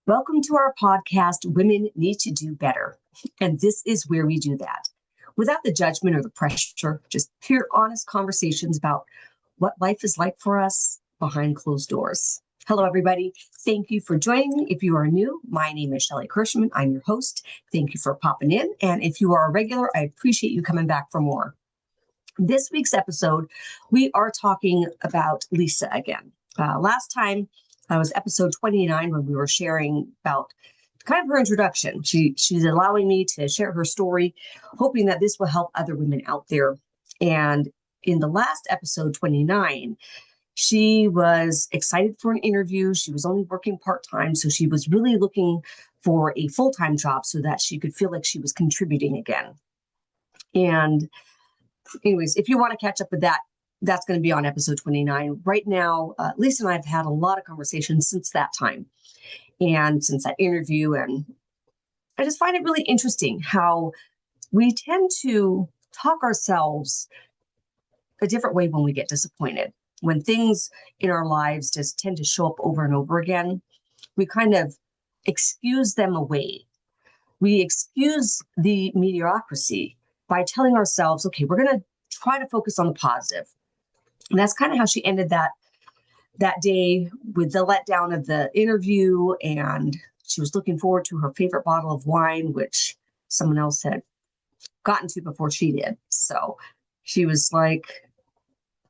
Welcome to our podcast, Women Need to Do Better. And this is where we do that without the judgment or the pressure, just pure, honest conversations about what life is like for us behind closed doors. Hello, everybody. Thank you for joining me. If you are new, my name is Shelly. I'm your host. Thank you for popping in. And if you are a regular, I appreciate you coming back for more. This week's episode, we are talking about Lisa again. Last time, was episode 29 when we were sharing about kind of her introduction. She's allowing me to share her story, hoping that this will help other women out there. And in the last episode 29, she was excited for an interview. She was only working part-time, so she was really looking for a full-time job so that she could feel like she was contributing again. And anyways, if you want to catch up with that, that's going to be on episode 29. Right now, Lisa and I have had a lot of conversations since that time and since that interview. And I just find it really interesting how we tend to talk ourselves a different way when we get disappointed. When things in our lives just tend to show up over and over again, we kind of excuse them away. We excuse the mediocrity by telling ourselves, okay, we're going to try to focus on the positive. And that's kind of how she ended that day with the letdown of the interview. And she was looking forward to her favorite bottle of wine, which someone else had gotten to before she did. So she was like,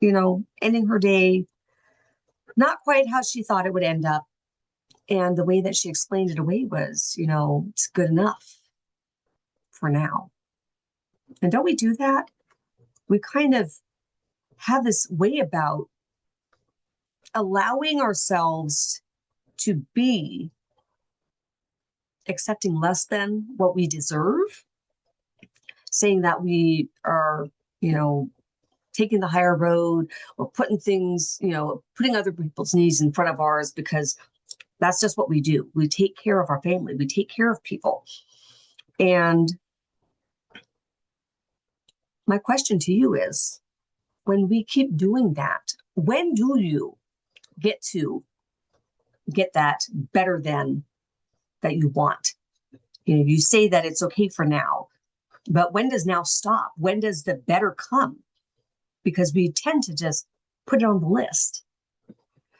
ending her day, not quite how she thought it would end up. And the way that she explained it away was, it's good enough for now. And don't we do that? We kind of have this way about allowing ourselves to be accepting less than what we deserve, saying that we are, taking the higher road or putting things, putting other people's needs in front of ours because that's just what we do. We take care of our family. We take care of people. And my question to you is, when we keep doing that, when do you get that better than that you want? You say that it's okay for now, but when does now stop? When does the better come? Because we tend to just put it on the list.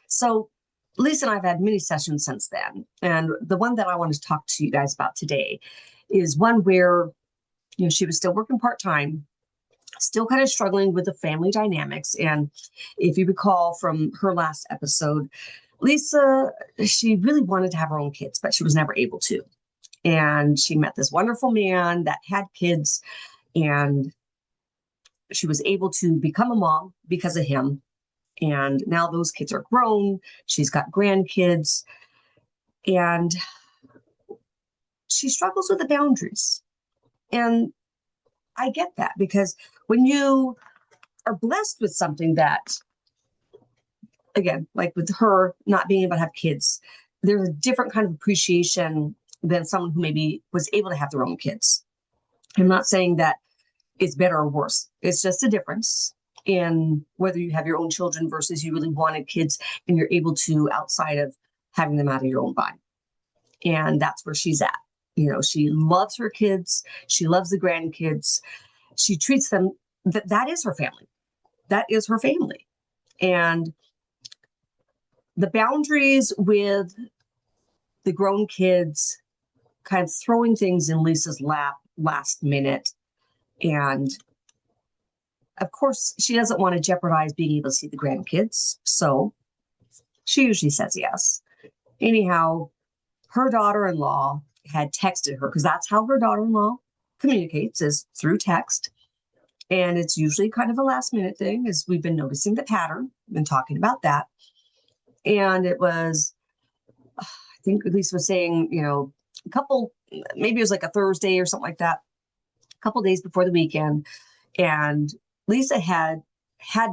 So Lisa and I have had many sessions since then. And the one that I want to talk to you guys about today is one where, she was still working part-time, still kind of struggling with the family dynamics. And if you recall from her last episode, Lisa, she really wanted to have her own kids, but she was never able to. And she met this wonderful man that had kids, and she was able to become a mom because of him. And now those kids are grown. She's got grandkids. And she struggles with the boundaries. And I get that, because when you are blessed with something that, again, like with her not being able to have kids, there's a different kind of appreciation than someone who maybe was able to have their own kids. I'm not saying that it's better or worse. It's just a difference in whether you have your own children versus you really wanted kids and you're able to outside of having them out of your own body. And that's where she's at. She loves her kids. She loves the grandkids. She treats them, that is her family. That is her family. And the boundaries with the grown kids kind of throwing things in Lisa's lap last minute. And of course, she doesn't want to jeopardize being able to see the grandkids. So she usually says yes. Anyhow, her daughter-in-law had texted her, because that's how her daughter-in-law communicates, is through text. And it's usually kind of a last minute thing, as we've been noticing the pattern, been talking about that. And it was, I think Lisa was saying, a couple, maybe it was like a Thursday or something like that, a couple days before the weekend. And Lisa had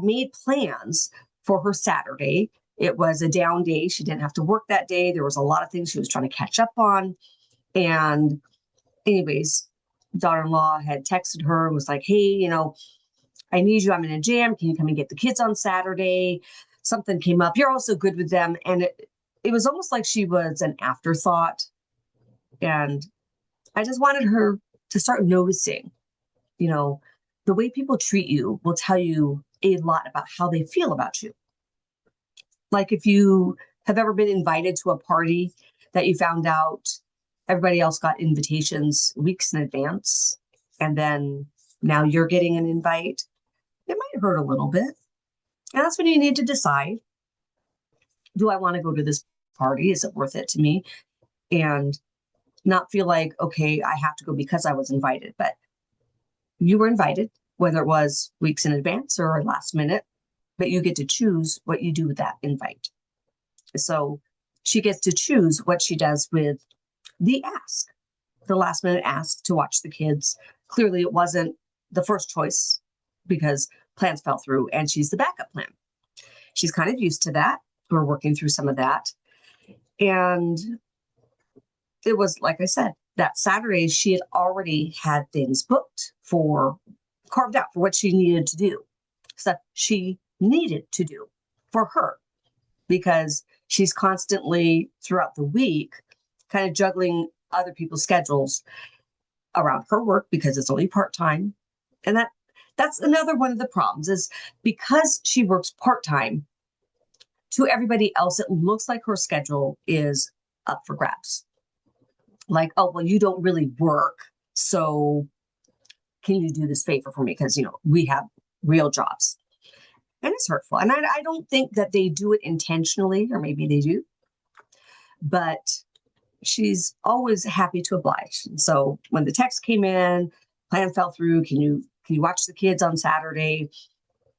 made plans for her Saturday. It was a down day. She didn't have to work that day. There was a lot of things she was trying to catch up on. And anyways, daughter-in-law had texted her and was like, hey, I need you. I'm in a jam. Can you come and get the kids on Saturday? Something came up. You're also good with them. And it was almost like she was an afterthought. And I just wanted her to start noticing, you know, the way people treat you will tell you a lot about how they feel about you. Like if you have ever been invited to a party that you found out everybody else got invitations weeks in advance, and then now you're getting an invite, it might hurt a little bit. And that's when you need to decide, do I want to go to this party? Is it worth it to me? And not feel like, okay, I have to go because I was invited, but you were invited, whether it was weeks in advance or last minute, but you get to choose what you do with that invite. So she gets to choose what she does with the ask, the last minute ask to watch the kids. Clearly, it wasn't the first choice because plans fell through and she's the backup plan. She's kind of used to that. We're working through some of that. And it was, like I said, that Saturday, she had already had things booked for, carved out for what she needed to do, stuff she needed to do for her, because she's constantly throughout the week kind of juggling other people's schedules around her work because it's only part-time. And that's another one of the problems is because she works part-time, to everybody else, it looks like her schedule is up for grabs. Like, oh, well, you don't really work, so can you do this favor for me? Because, you know, we have real jobs. And it's hurtful. And I don't think that they do it intentionally, or maybe they do. But she's always happy to oblige. And so when the text came in, plan fell through, can you watch the kids on Saturday?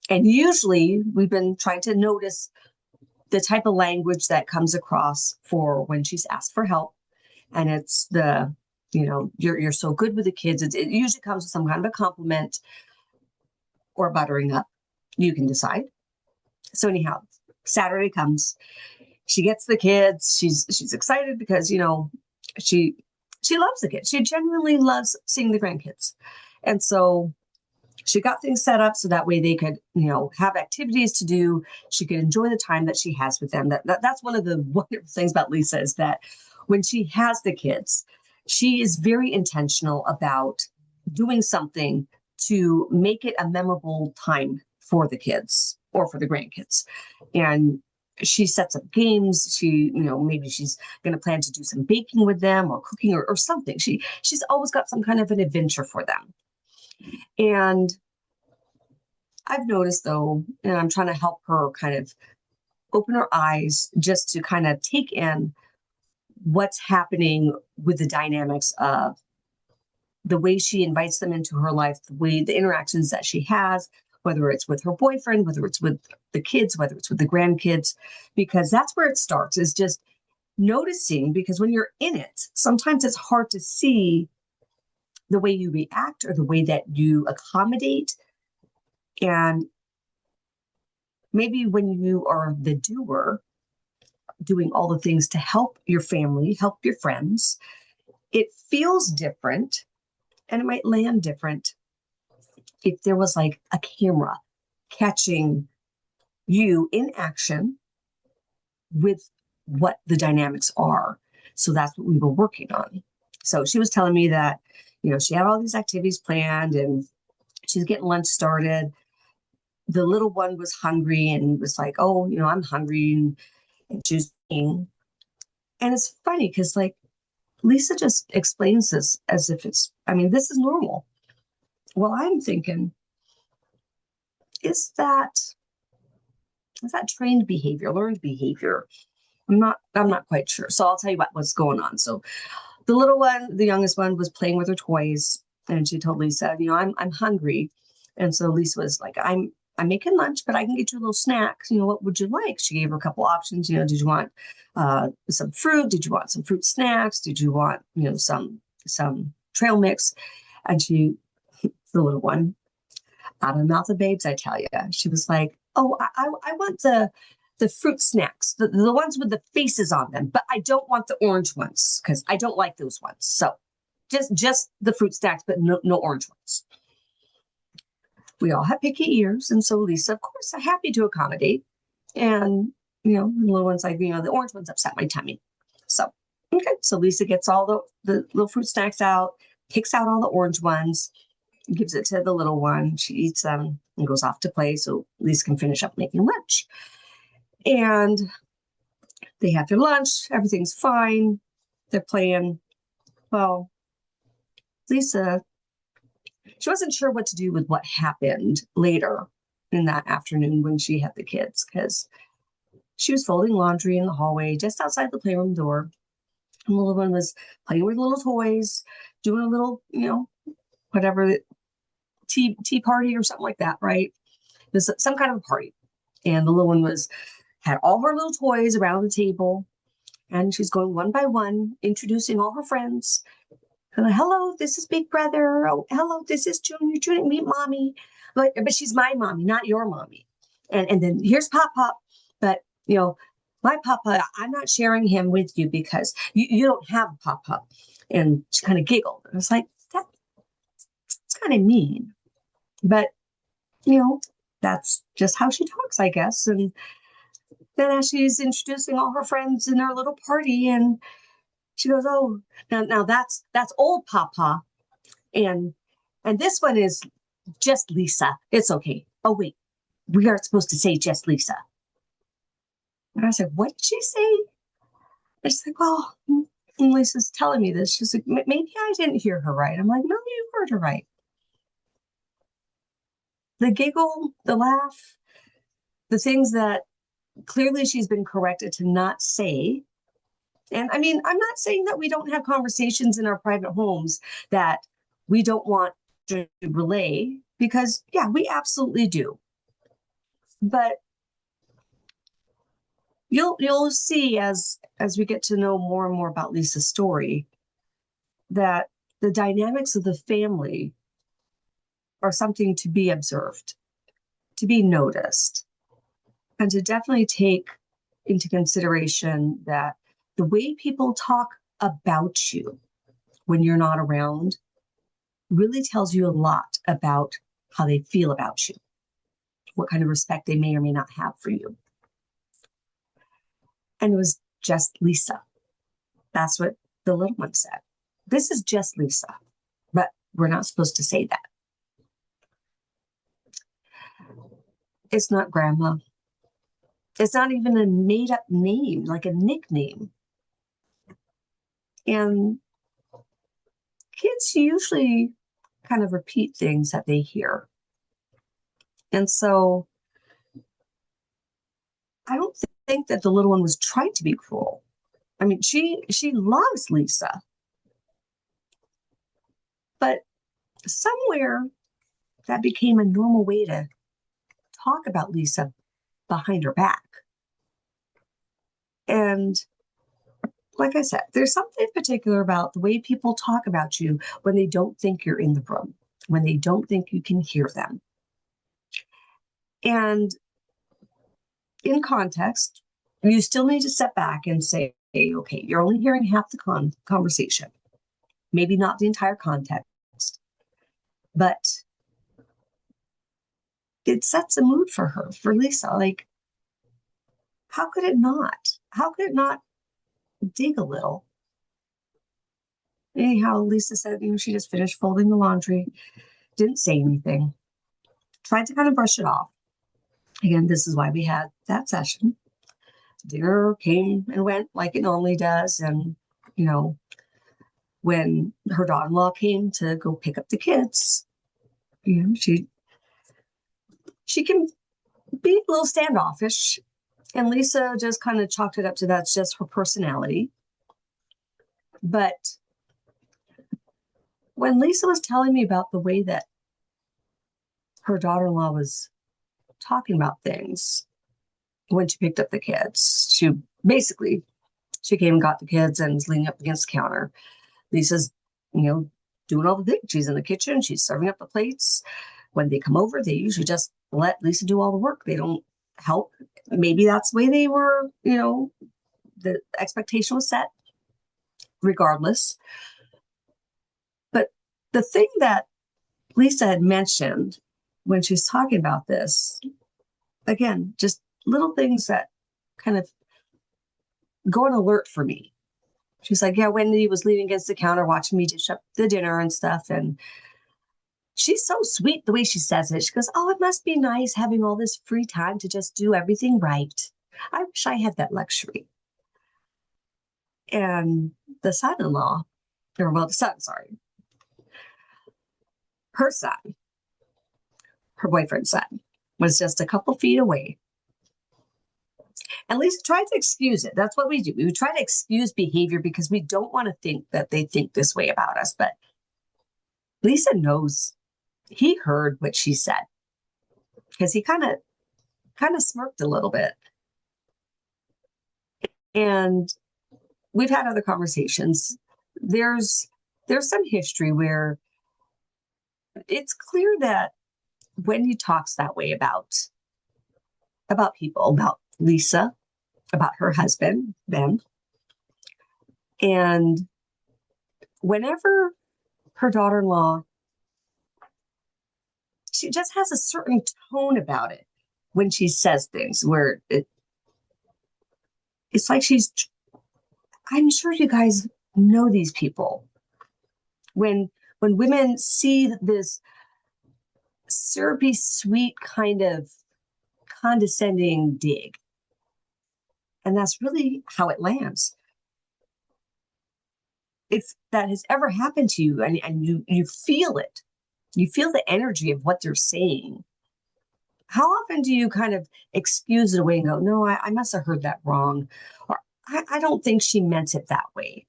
And usually we've been trying to notice the type of language that comes across for when she's asked for help. And it's the, you know, you're so good with the kids. It usually comes with some kind of a compliment or buttering up. You can decide. So anyhow, Saturday comes. She gets the kids. She's excited because, you know, she loves the kids. She genuinely loves seeing the grandkids. And so she got things set up so that way they could, you know, have activities to do. She could enjoy the time that she has with them. That's one of the wonderful things about Lisa is that when she has the kids, she is very intentional about doing something to make it a memorable time for the kids or for the grandkids. And she sets up games. She, you know, maybe she's going to plan to do some baking with them or cooking or something. She's always got some kind of an adventure for them. And I've noticed though, and I'm trying to help her kind of open her eyes just to kind of take in what's happening with the dynamics of the way she invites them into her life, the interactions that she has, whether it's with her boyfriend, whether it's with the kids, whether it's with the grandkids, because that's where it starts, is just noticing, because when you're in it, sometimes it's hard to see the way you react or the way that you accommodate. And maybe when you are the doer, doing all the things to help your family, help your friends, it feels different and it might land different if there was like a camera catching you in action with what the dynamics are. So that's what we were working on. So she was telling me that, you know, she had all these activities planned and she's getting lunch started. The little one was hungry and was like, oh, you know, I'm hungry. And she was eating. And it's funny because like Lisa just explains this as if it's, I mean, this is normal. Well, I'm thinking, is that trained behavior, learned behavior? I'm not quite sure. So I'll tell you what's going on. So the little one, the youngest one, was playing with her toys, and she told Lisa, you know, I'm hungry. And so Lisa was like, I'm making lunch, but I can get you a little snack. You know, what would you like? She gave her a couple options. You know, did you want some fruit? Did you want some fruit snacks? Did you want, you know, some trail mix? And she, the little one, out of the mouth of babes, I tell you, she was like, oh, I want the fruit snacks, the ones with the faces on them, but I don't want the orange ones because I don't like those ones. So just the fruit snacks, but no orange ones. We all have picky ears. And so Lisa, of course, are happy to accommodate. And the little one's like, the orange one's upset my tummy. So, okay. So Lisa gets all the little fruit snacks out, picks out all the orange ones, gives it to the little one. She eats them and goes off to play so Lisa can finish up making lunch. And they have their lunch. Everything's fine. They're playing. Well, Lisa, she wasn't sure what to do with what happened later in that afternoon when she had the kids, because she was folding laundry in the hallway just outside the playroom door. And the little one was playing with little toys, doing a little, whatever, tea party or something like that, right? It was some kind of a party. And the little one had all her little toys around the table. And she's going one by one, introducing all her friends. And, hello, this is Big Brother. Oh, hello, this is Junior. Junior, meet Mommy. But she's my mommy, not your mommy. And then here's Pop Pop. But, my Papa, I'm not sharing him with you because you don't have a Pop Pop. And she kind of giggled. I was like, that's kind of mean. But, that's just how she talks, I guess. And then as she's introducing all her friends in her little party, and she goes, oh, now that's old Papa. And this one is just Lisa. It's okay. Oh, wait, we aren't supposed to say just Lisa. And I said, what did she say? And she's like, well, and Lisa's telling me this. She's like, maybe I didn't hear her right. I'm like, no, you heard her right. The giggle, the laugh, the things that clearly she's been corrected to not say. And I mean, I'm not saying that we don't have conversations in our private homes that we don't want to relay, because, yeah, we absolutely do. But you'll see as we get to know more and more about Lisa's story that the dynamics of the family are something to be observed, to be noticed, and to definitely take into consideration that the way people talk about you when you're not around really tells you a lot about how they feel about you, what kind of respect they may or may not have for you. And it was just Lisa. That's what the little one said. This is just Lisa, but we're not supposed to say that. It's not Grandma. It's not even a made-up name, like a nickname. And kids usually kind of repeat things that they hear. And so I don't think that the little one was trying to be cruel. I mean, she loves Lisa. But somewhere that became a normal way to talk about Lisa behind her back. And like I said, there's something particular about the way people talk about you when they don't think you're in the room, when they don't think you can hear them. And in context, you still need to step back and say, okay, you're only hearing half the conversation, maybe not the entire context, but it sets a mood for her, for Lisa. Like, how could it not? How could it not dig a little? Anyhow, Lisa said, she just finished folding the laundry, didn't say anything, tried to kind of brush it off. Again, this is why we had that session. Dinner came and went like it normally does. And, when her daughter-in-law came to go pick up the kids, she can be a little standoffish. And Lisa just kind of chalked it up to that's just her personality. But when Lisa was telling me about the way that her daughter-in-law was talking about things when she picked up the kids, she came and got the kids and was leaning up against the counter. Lisa's, doing all the things. She's in the kitchen. She's serving up the plates. When they come over, they usually just let Lisa do all the work. They don't help. Maybe that's the way they were, the expectation was set regardless. But the thing that Lisa had mentioned when she was talking about this, again, just little things that kind of go on alert for me. She's like, yeah, Wendy was leaning against the counter watching me dish up the dinner and stuff. And she's so sweet the way she says it. She goes, oh, it must be nice having all this free time to just do everything right. I wish I had that luxury. And the son-in-law, or well, the son, sorry, her son, her boyfriend's son, was just a couple feet away. And Lisa tried to excuse it. That's what we do. We would try to excuse behavior because we don't want to think that they think this way about us. But Lisa knows he heard what she said because he kind of smirked a little bit. And we've had other conversations. There's some history where it's clear that Wendy talks that way about people, about Lisa, about her husband, Ben. And whenever her daughter-in-law, she just has a certain tone about it when she says things where it's like I'm sure you guys know these people. When women see this syrupy, sweet kind of condescending dig, and that's really how it lands. If that has ever happened to you and you feel it, you feel the energy of what they're saying, how often do you kind of excuse it away and go, no, I must have heard that wrong, or I don't think she meant it that way.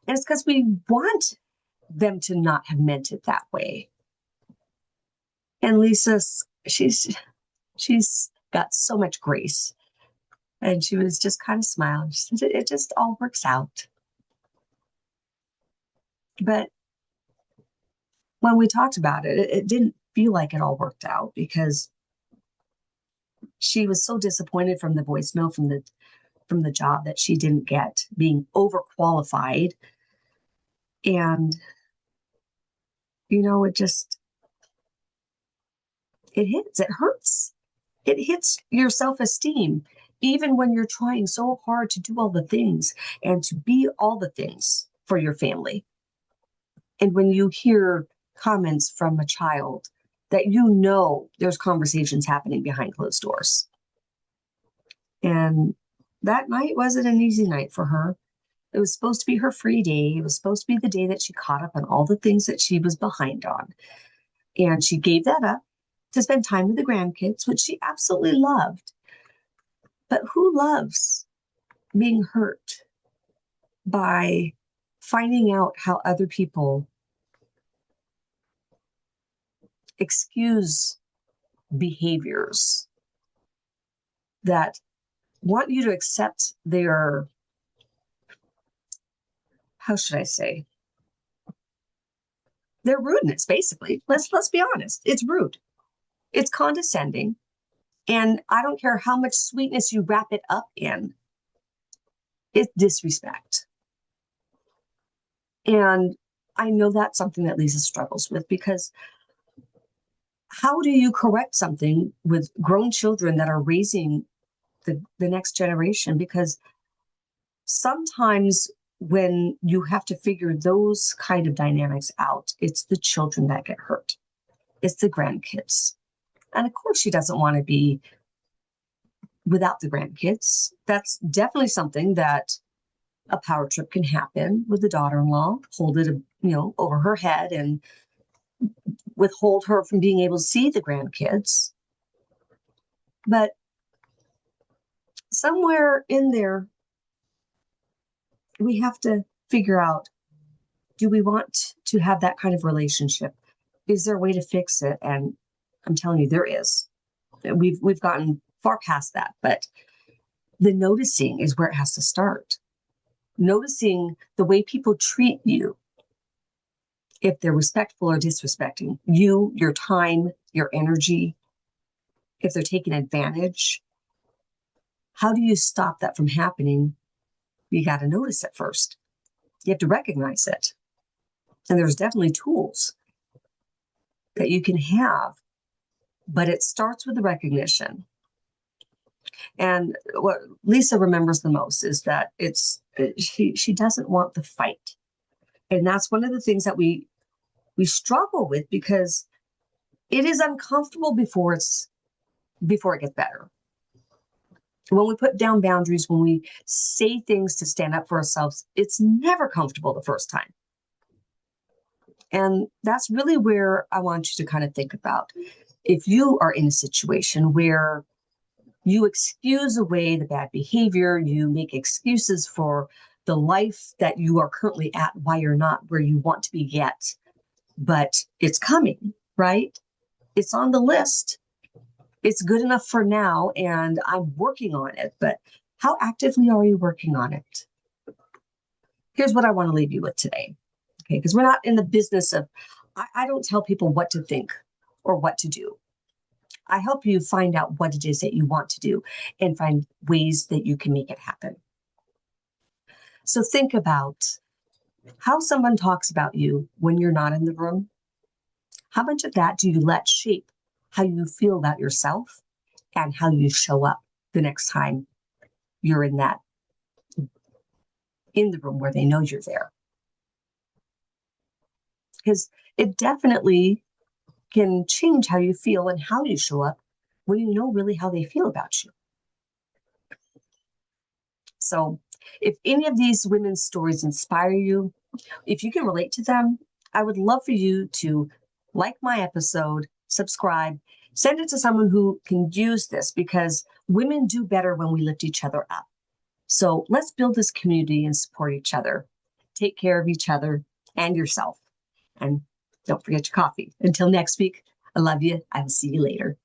And it's because we want them to not have meant it that way. And Lisa, she's got so much grace. And she was just kind of smiling. She said, it just all works out. But when we talked about it, it didn't feel like it all worked out because she was so disappointed from the voicemail from the job that she didn't get, being overqualified. And, it hurts. It hits your self-esteem, even when you're trying so hard to do all the things and to be all the things for your family. And when you hear comments from a child that there's conversations happening behind closed doors. And that night wasn't an easy night for her. It was supposed to be her free day. It was supposed to be the day that she caught up on all the things that she was behind on. And she gave that up to spend time with the grandkids, which she absolutely loved. But who loves being hurt by finding out how other people excuse behaviors that want you to accept their, how should I say, their rudeness, basically. Let's be honest. It's rude. It's condescending. And I don't care how much sweetness you wrap it up in. It's disrespect. And I know that's something that Lisa struggles with because how do you correct something with grown children that are raising the next generation? Because sometimes when you have to figure those kind of dynamics out, it's the children that get hurt. It's the grandkids. And of course, she doesn't want to be without the grandkids. That's definitely something that a power trip can happen with the daughter-in-law, hold it, over her head and withhold her from being able to see the grandkids. But somewhere in there, we have to figure out, do we want to have that kind of relationship? Is there a way to fix it? And I'm telling you, there is. We've gotten far past that, but the noticing is where it has to start. Noticing the way people treat you, if they're respectful or disrespecting you, your time, your energy, if they're taking advantage. How do you stop that from happening? You got to notice it first. You have to recognize it. And there's definitely tools that you can have, but it starts with the recognition. And what Lisa remembers the most is that she doesn't want the fight. And that's one of the things that we struggle with because it is uncomfortable before it gets better. When we put down boundaries, when we say things to stand up for ourselves, it's never comfortable the first time. And that's really where I want you to kind of think about. If you are in a situation where you excuse away the bad behavior, you make excuses for the life that you are currently at, why you're not where you want to be yet, but it's coming, right? It's on the list. It's good enough for now, and I'm working on it, but how actively are you working on it? Here's what I want to leave you with today, okay? Because we're not in the business of, I don't tell people what to think or what to do. I help you find out what it is that you want to do and find ways that you can make it happen. So think about how someone talks about you when you're not in the room. How much of that do you let shape how you feel about yourself and how you show up the next time you're in the room where they know you're there? Because it definitely can change how you feel and how you show up when you know really how they feel about you. So if any of these women's stories inspire you, if you can relate to them, I would love for you to like my episode, subscribe, send it to someone who can use this, because women do better when we lift each other up. So let's build this community and support each other. Take care of each other and yourself. And don't forget your coffee. Until next week, I love you. I will see you later.